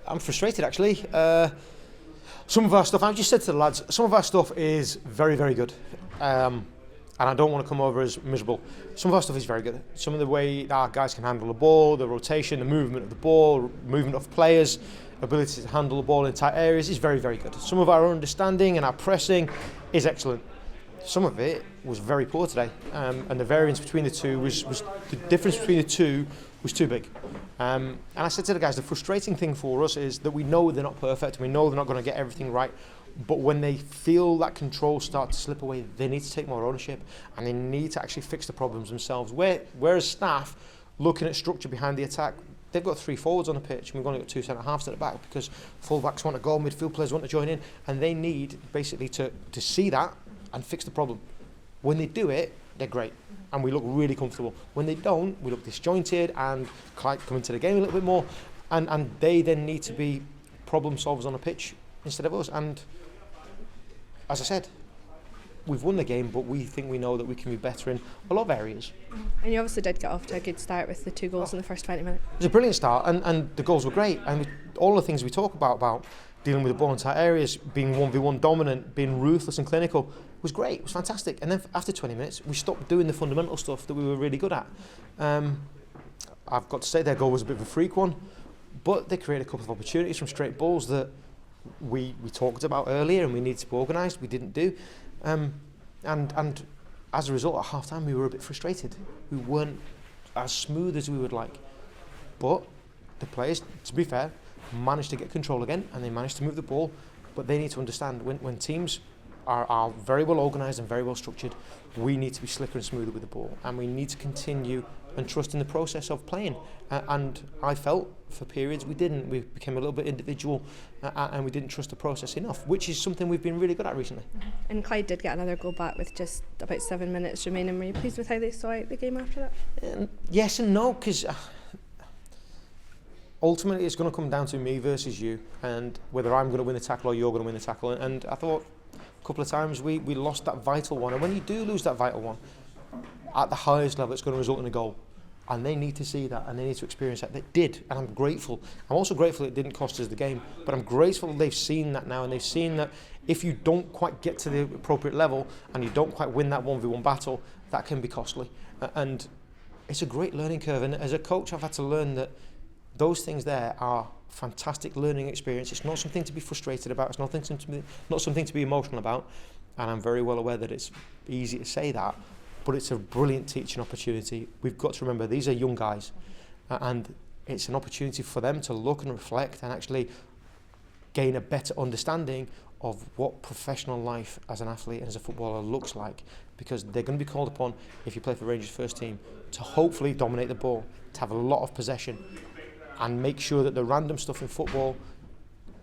I'm frustrated actually. Some of our stuff, I've just said to the lads, some of our stuff is very, very good. And I don't want to come over as miserable. Some of our stuff is very good. Some of the way our guys can handle the ball, the rotation, the movement of the ball, movement of players, ability to handle the ball in tight areas is very, very good. Some of our understanding and our pressing is excellent. Some of it was very poor today, and the variance between the two was the difference between the two was too big. And I said to the guys, the frustrating thing for us is that we know they're not perfect, and we know they're not going to get everything right. But when they feel that control start to slip away, they need to take more ownership, and they need to actually fix the problems themselves. Whereas staff, looking at structure behind the attack, they've got 3 forwards on the pitch, and we've only got 2 centre-halves at the back because full-backs want to go, midfield players want to join in, and they need basically to see that and fix the problem. When they do it, they're great, and we look really comfortable. When they don't, we look disjointed, and Clyde come into the game a little bit more, and they then need to be problem solvers on the pitch instead of us. And as I said, we've won the game, but we think we know that we can be better in a lot of areas. And you obviously did get off to a good start with the 2 goals in the first 20 minutes. It was a brilliant start, and the goals were great. And all the things we talk about dealing with the ball in tight areas, being 1v1 dominant, being ruthless and clinical, was great. It was fantastic. And then after 20 minutes, we stopped doing the fundamental stuff that we were really good at. I've got to say their goal was a bit of a freak one, but they created a couple of opportunities from straight balls that we talked about earlier, and we needed to be organised. We didn't do. And as a result, at half-time, we were a bit frustrated. We weren't as smooth as we would like. But the players, to be fair, managed to get control again, and they managed to move the ball. But they need to understand when teams are very well organised and very well structured, we need to be slicker and smoother with the ball, and we need to continue and trust in the process of playing. And I felt for periods we didn't. We became a little bit individual, and we didn't trust the process enough, which is something we've been really good at recently. And Clyde did get another goal back with just about 7 minutes remaining. Were you pleased with how they saw out the game after that? Yes and no, because ultimately it's going to come down to me versus you, and whether I'm going to win the tackle or you're going to win the tackle. And I thought a couple of times we lost that vital one, and when you do lose that vital one at the highest level, it's going to result in a goal. And they need to see that, and they need to experience that. They did, and I'm grateful. I'm also grateful it didn't cost us the game, but I'm grateful they've seen that now, and they've seen that if you don't quite get to the appropriate level and you don't quite win that 1v1 battle, that can be costly. And it's a great learning curve, and as a coach I've had to learn that those things there are fantastic learning experience. It's not something to be frustrated about, it's not something to be emotional about, and I'm very well aware that it's easy to say that, but it's a brilliant teaching opportunity. We've got to remember these are young guys, and it's an opportunity for them to look and reflect and actually gain a better understanding of what professional life as an athlete and as a footballer looks like, because they're going to be called upon, if you play for Rangers first team, to hopefully dominate the ball, to have a lot of possession, and make sure that the random stuff in football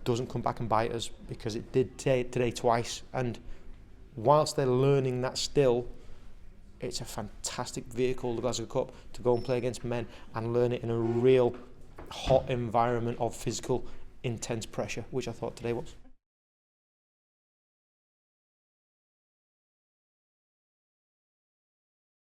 doesn't come back and bite us, because it did today twice. And whilst they're learning that still, it's a fantastic vehicle, the Glasgow Cup, to go and play against men and learn it in a real hot environment of physical, intense pressure, which I thought today was.